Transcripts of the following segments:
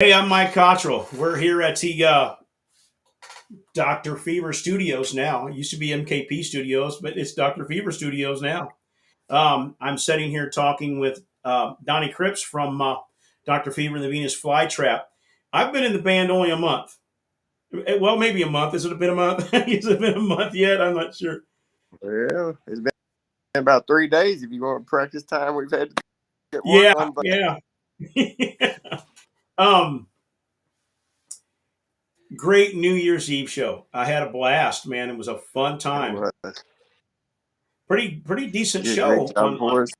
Hey, I'm Mike Cottrell. We're here at the Dr. Fever Studios now. It used to be MKP Studios, but it's Dr. Fever Studios now. I'm sitting here talking with Donnie Cripps from Dr. Fever and the Venus Flytrap. I've been in the band only a month. Well, maybe a month. Has it been a month? Has it been a month yet? I'm not sure. Well, it's been about 3 days. If you want practice time, we've had to get work Yeah, on. But yeah. um, Great New Year's Eve show. I had a blast, man. It was a fun it time. was Pretty decent did a great show job on. for us.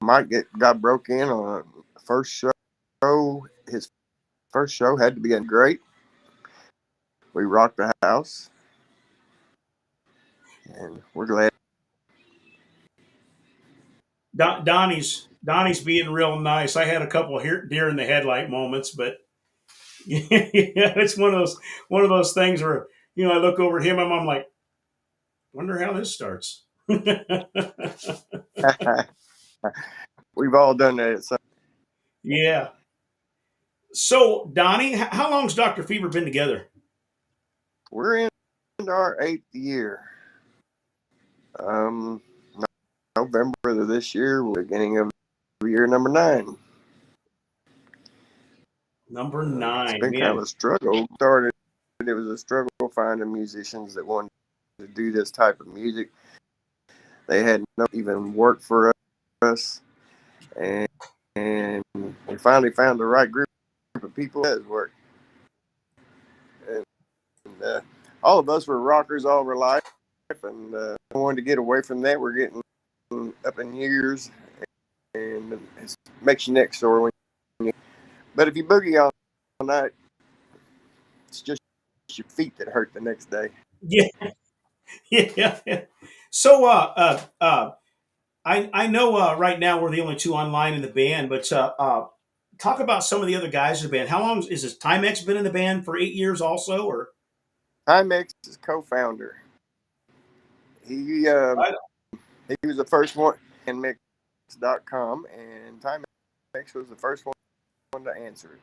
Mike got broke in on the first show. His first show had to be great. We rocked the house, and we're glad. Donnie's being real nice. I had a couple of deer in the headlight moments, but yeah, it's one of those things where I look over at him and I'm like, wonder how this starts. We've all done that. So Yeah. So Donnie, how long's Doctor Fever been together? we're in our 8th year. Um, November of this year, beginning of year number 9. Number It's nine, been kind man. of a struggle. It was a struggle finding musicians that wanted to do this type of music. They had no even work for us, and, and we finally found the right group of people that does work. And all of us were rockers all our life, and wanted to get away from that. We're getting up in years, and it makes you neck sore. But if you boogie all night, it's just your feet that hurt the next day. Yeah, yeah. So I know right now we're the only two online in the band, but talk about some of the other guys in the band. How long is this Timex been in the band for 8 years also, or? Timex is co-founder. He um, Right. he was the first one in mix.com, and Timex was the first one to answer it.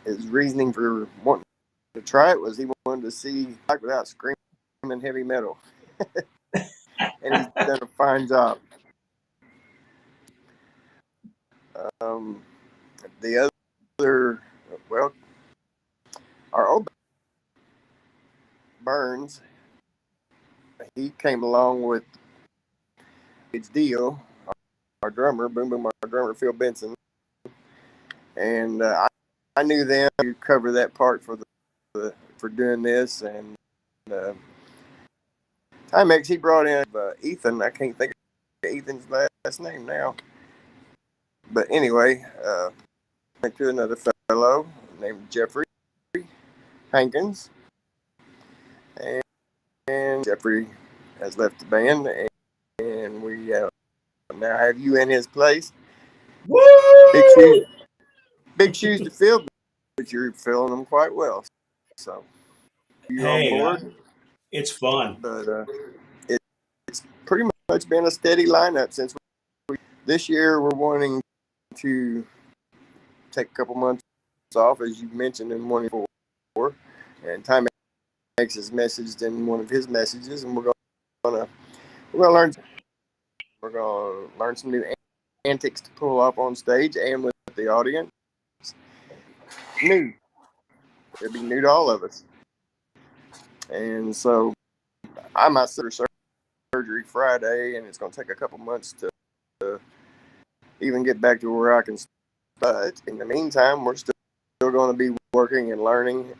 His reasoning for wanting to try it was he wanted to see like without screaming heavy metal, and he's done a fine job. Um, the other, well, our old Burns, he came along with his deal. Our drummer, Boom Boom, our drummer Phil Benson, and I knew them to cover that part for doing this, and uh, Timex he brought in Ethan. I can't think of Ethan's last name now, but anyway, went to another fellow named Jeffrey Hankins, and Jeffrey has left the band, and we now have you in his place. Big shoes, Woo! big shoes to fill, but you're filling them quite well. So you on Hey, board, it's fun. but it, it's pretty much been a steady lineup since this year. We're wanting to take a couple months off, as you mentioned in one before, and Time X has messaged in one of his messages, and gonna we're gonna learn some new antics to pull off on stage and with the audience. New, it'll be new to all of us, and so I myself surgery Friday, and it's gonna take a couple months to even get back to where I can. But in the meantime, we're still going to be working and learning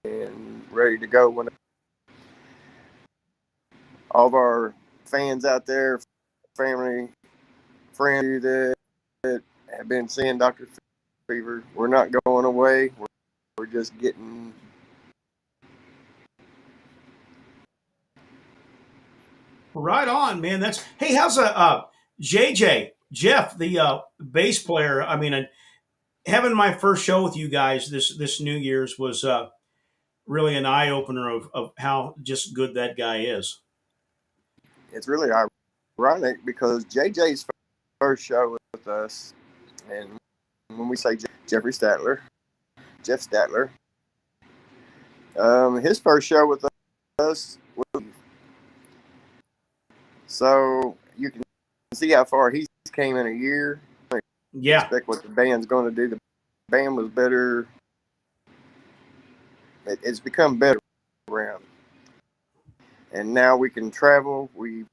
and ready to go when all of our fans out there, family, friends that have been seeing Dr. Fever, we're not going away. We're just getting. Right on, man. That's hey. How's JJ Jeff, the bass player? I mean, having my first show with you guys this New Year's was really an eye opener of how just good that guy is. It's really ironic because JJ's first show with us, and when we say Jeffrey Statler, Jeff Statler, his first show with us. So you can see how far he came in a year. Yeah. Expect what the band's going to do. The band was better. It's become better around, and now we can travel. We've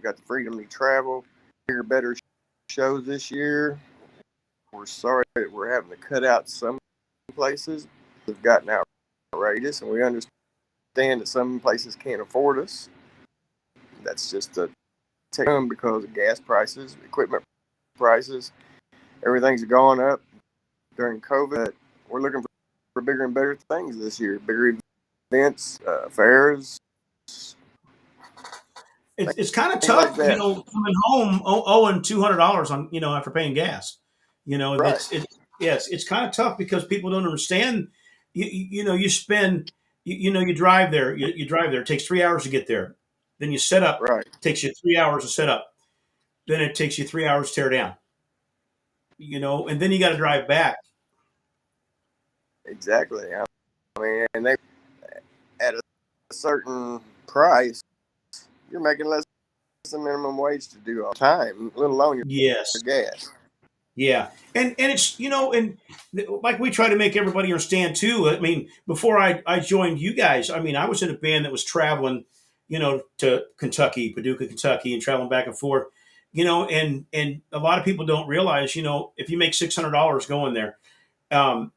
got the freedom to travel. Bigger, better shows this year. We're sorry that we're having to cut out some places. We've gotten outrageous, and we understand that some places can't afford us. That's just a take home because of gas prices, equipment prices, everything's gone up during COVID. We're looking for bigger and better things this year, bigger events, fairs. It's kind of Things like tough, that. coming home owing $200 on, after paying gas. Right. Yes, it's kind of tough because people don't understand. You spend, you drive there. You drive there. It takes 3 hours to get there. Then you set up. Right. It takes you 3 hours to set up. Then it takes you 3 hours to tear down. And then you got to drive back. Exactly. I mean, and they at a certain price, you're making less than minimum wage to do all the time, let alone your Yes. gas. Yeah, and it's like we try to make everybody understand too. I mean, before I joined you guys, I mean, I was in a band that was traveling, to Kentucky, Paducah, Kentucky, and traveling back and forth. And a lot of people don't realize, if you make $600 going there, um,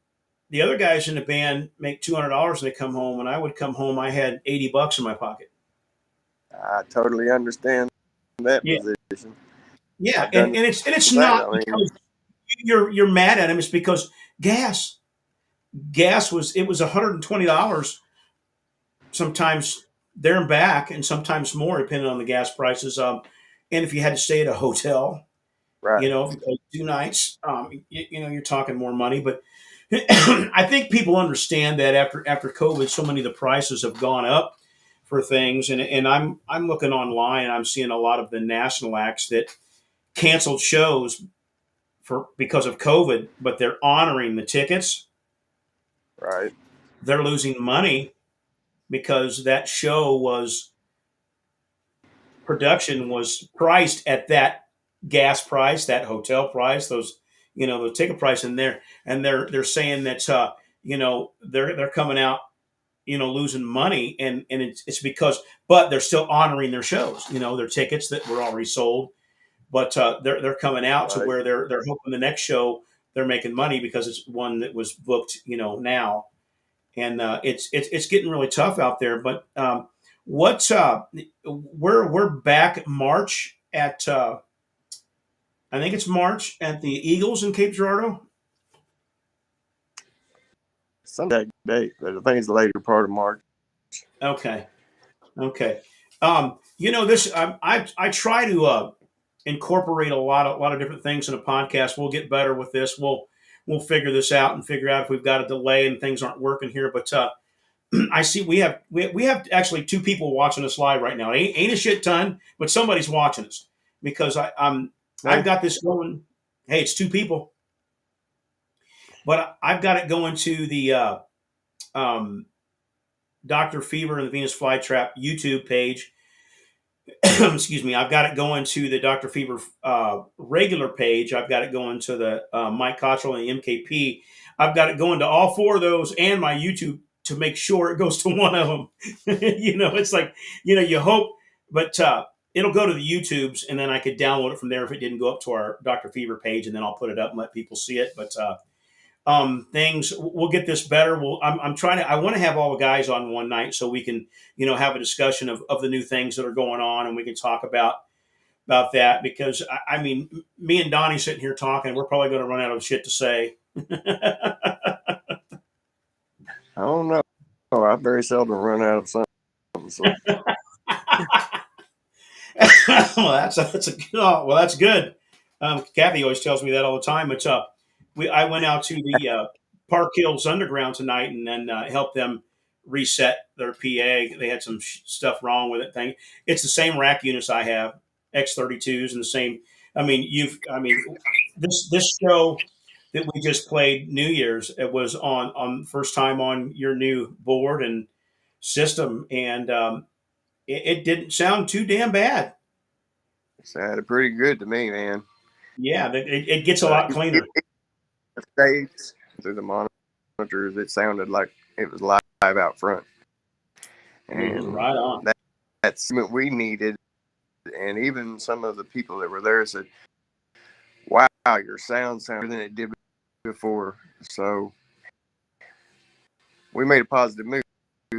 the other guys in the band make $200 and they come home. When I would come home, I had $80 in my pocket. I totally understand that Yeah, position. yeah, I've and done it's the same. not I mean, because you're mad at him. It's because gas. Gas was $120 sometimes there and back, and sometimes more depending on the gas prices. And if you had to stay at a hotel, right. if you played 2 nights, you're talking more money. But I think people understand that after COVID, so many of the prices have gone up for things, and I'm looking online and I'm seeing a lot of the national acts that canceled shows for because of COVID, but they're honoring the tickets. Right. They're losing money because that show was production was priced at that gas price, that hotel price, those ticket price in there, and they're saying that they're coming out losing money, and it's because but they're still honoring their shows, their tickets that were already sold, but they're coming out to Right. where they're hoping the next show they're making money because it's one that was booked now, and it's getting really tough out there. But what's we're back March at I think it's March at the Eagles in Cape Girardeau. Sunday date, but I think it's the later part of March. Okay, okay. This I try to incorporate a lot of different things in a podcast. We'll get better with this. We'll figure this out and figure out if we've got a delay and things aren't working here. But I see we have actually two people watching us live right now. Ain't a shit ton, but somebody's watching us because I've Hey, got this going. Hey, it's two people, but I've got it going to the um, Doctor Fever and the Venus Flytrap YouTube page. Excuse me. I've got it going to the Doctor Fever regular page. I've got it going to the Mike Cottrell and the MKP. I've got it going to all four of those and my YouTube to make sure it goes to one of them. It's like you hope, but it'll go to the YouTubes, and then I could download it from there if it didn't go up to our Doctor Fever page, and then I'll put it up and let people see it. But things we'll get this better. I'm trying to. I want to have all the guys on one night so we can have a discussion of the new things that are going on, and we can talk about that because I mean, me and Donnie sitting here talking, we're probably going to run out of shit to say. I don't know. I very seldom run out of something. So That's a well, that's good. Kathy always tells me that all the time. But I went out to the Park Hills Underground tonight and then helped them reset their PA. They had some stuff wrong with it. It's the same rack units I have, X32s, and the same I mean, this show that we just played New Year's, it was on first time on your new board and system, and it didn't sound too damn bad. It sounded pretty good to me, man. Yeah, it gets a Uh, lot cleaner. the stage through the monitors, it sounded like it was live out front, and Right on. that's what we needed. And even some of the people that were there said, "Wow, your sound sounded better than it did before." So we made a positive move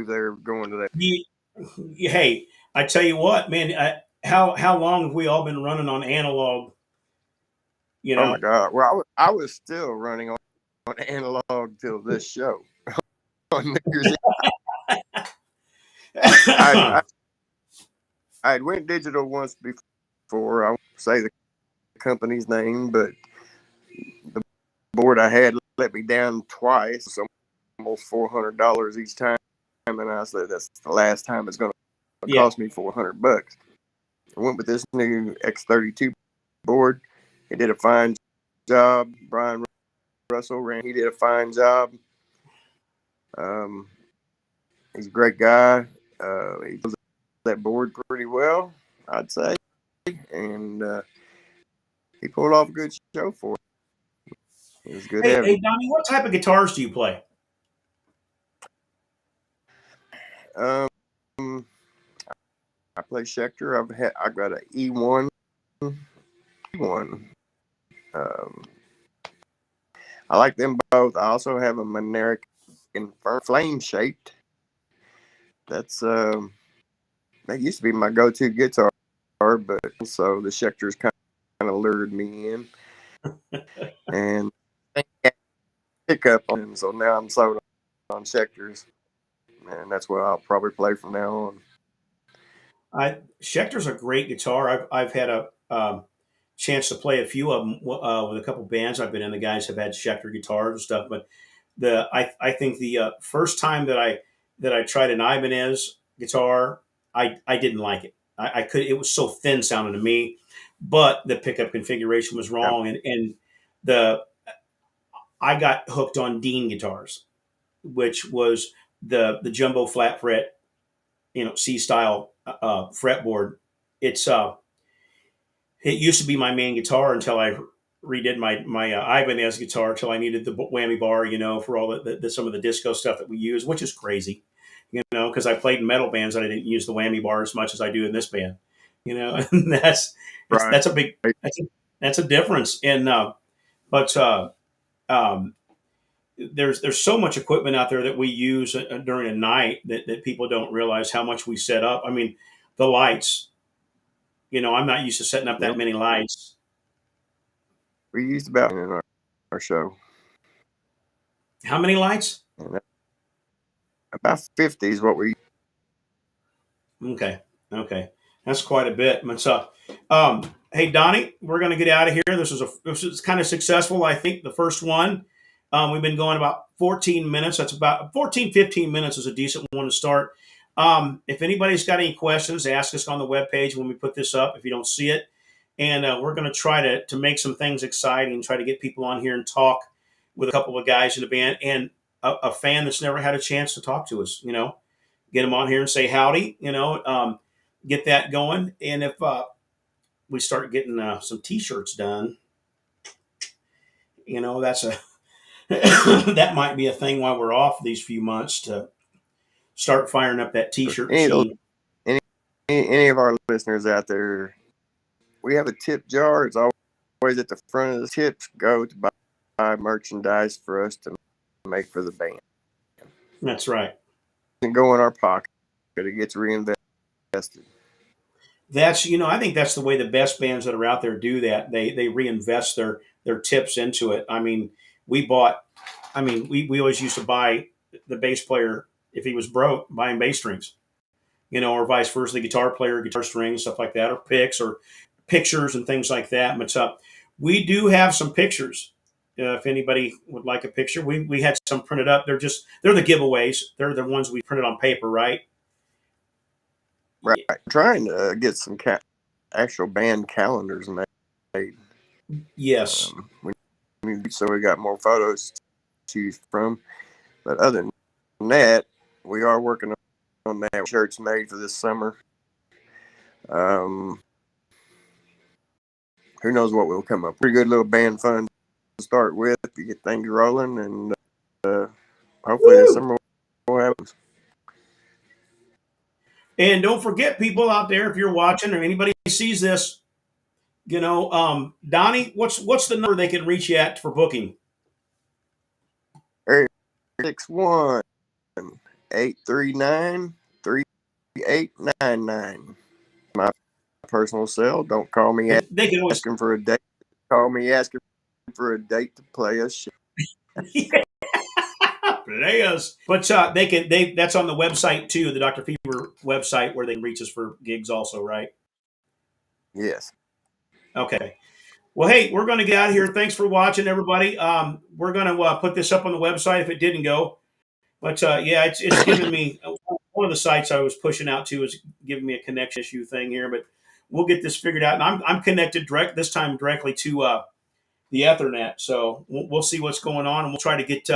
there going to that. You, hey, I tell you what, man. How long have we all been running on analog? You Oh my know, God! Well, I was still running on analog till this show on New Year's Eve. I I had went digital once before. I won't say the company's name, but the board I had let me down twice, so almost $400 each time. And I said that's the last time it's going to yeah. cost me $400. I went with this new X32 board. It did a fine job. Brian Russell ran. He did a fine job. Um, he's a great guy. He does that board pretty well, I'd say, and he pulled off a good show for it. It was good Hey, having. Donnie, what type of guitars do you play? Um, I play Schecter. I got an E1, E1. Um, I like them both. I also have a Moneric flame shaped. That's that used to be my go-to guitar, but so the Schecters kind of lured me in, and pickup on them. So now I'm sold on Schecters, and that's what I'll probably play from now on. Schecter's a great guitar. I've had a chance to play a few of them with a couple bands I've been in. The guys have had Schecter guitars and stuff, but I think the first time that I tried an Ibanez guitar, I didn't like it. I could it was so thin sounding to me, but the pickup configuration was Yeah, wrong, and the I got hooked on Dean guitars, which was the jumbo flat fret, C style fretboard. It's it used to be my main guitar until I redid my Ibanez guitar until I needed the whammy bar, for all some of the disco stuff that we use, which is crazy, because I played in metal bands and I didn't use the whammy bar as much as I do in this band, and right. that's a big that's a difference. And but um, there's so much equipment out there that we use during a night that people don't realize how much we set up. I mean, the lights. I'm not used to setting up that Yep. many lights. We used about in our show, How many lights? and about 50 is what we. Okay, okay, that's quite a bit. So, hey Donnie, we're going to get out of here. This is kind of successful, I think. The first one, we've been going about 14 minutes. That's about 14, 15 minutes is a decent one to start. If anybody's got any questions, ask us on the webpage when we put this up. If you don't see it, and we're going to try to make some things exciting, try to get people on here and talk with a couple of guys in the band and a fan that's never had a chance to talk to us. Get them on here and say howdy. Get that going. And if we start getting some T-shirts done, that's a that might be a thing while we're off these few months to start firing up that T-shirt Any of those, machine. any, any of our listeners out there, we have a tip jar. It's always at the front of the tips. Go to buy merchandise for us to make for the band. That's right. It doesn't go in our pocket. It gets reinvested. I think that's the way the best bands that are out there do that. They reinvest their tips into it. I mean, we bought. I mean, we always used to buy the bass player if he was broke buying bass strings, or vice versa, the guitar player, guitar strings, stuff like that, or picks or pictures and things like that. But we do have some pictures. If anybody would like a picture, we had some printed up. They're the giveaways. They're the ones we printed on paper, right? Right. I'm trying to get some actual band calendars made. Yes. So we got more photos to choose from. But other than that, we are working on that. Shirts made for this summer. Um, who knows what will come up. Pretty good little band fund to start with to get things rolling, and hopefully this Woo! summer will happen. And don't forget, people out there, if you're watching or anybody sees this, Donnie, what's the number they can reach you at for booking? Area 61-839-3899. My personal cell. Don't call me They can always asking for a date. Call me asking for a date to play a show. play us. But that's on the website too, the Dr. Fever website where they can reach us for gigs also, right? Yes. Okay. Well, hey, we're going to get out of here. Thanks for watching, everybody. We're going to put this up on the website if it didn't go. But yeah, it's given me one of the sites I was pushing out to is giving me a connection issue thing here, but we'll get this figured out. And I'm connected this time directly to the Ethernet, so we'll see what's going on, and we'll try to get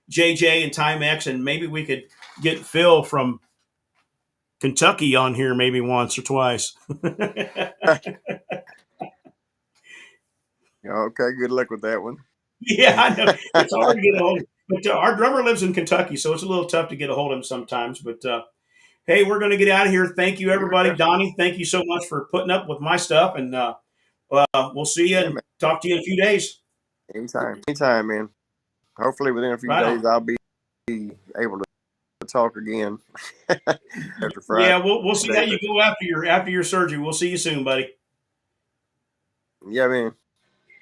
JJ and Timex, and maybe we could get Phil from Kentucky on here maybe once or twice. Okay. Good luck with that one. Yeah, I know it's hard to get a hold of. But our drummer lives in Kentucky, so it's a little tough to get a hold of him sometimes. But hey, we're going to get out of here. Thank you, everybody. Yeah. Donnie, thank you so much for putting up with my stuff. And we'll see you Yeah, and man. talk to you in a few days. Anytime. Anytime, man. Hopefully within a few Right on. days I'll be able to talk again after Friday. Yeah, we'll see how you But go after your surgery. We'll see you soon, buddy. yeah, man.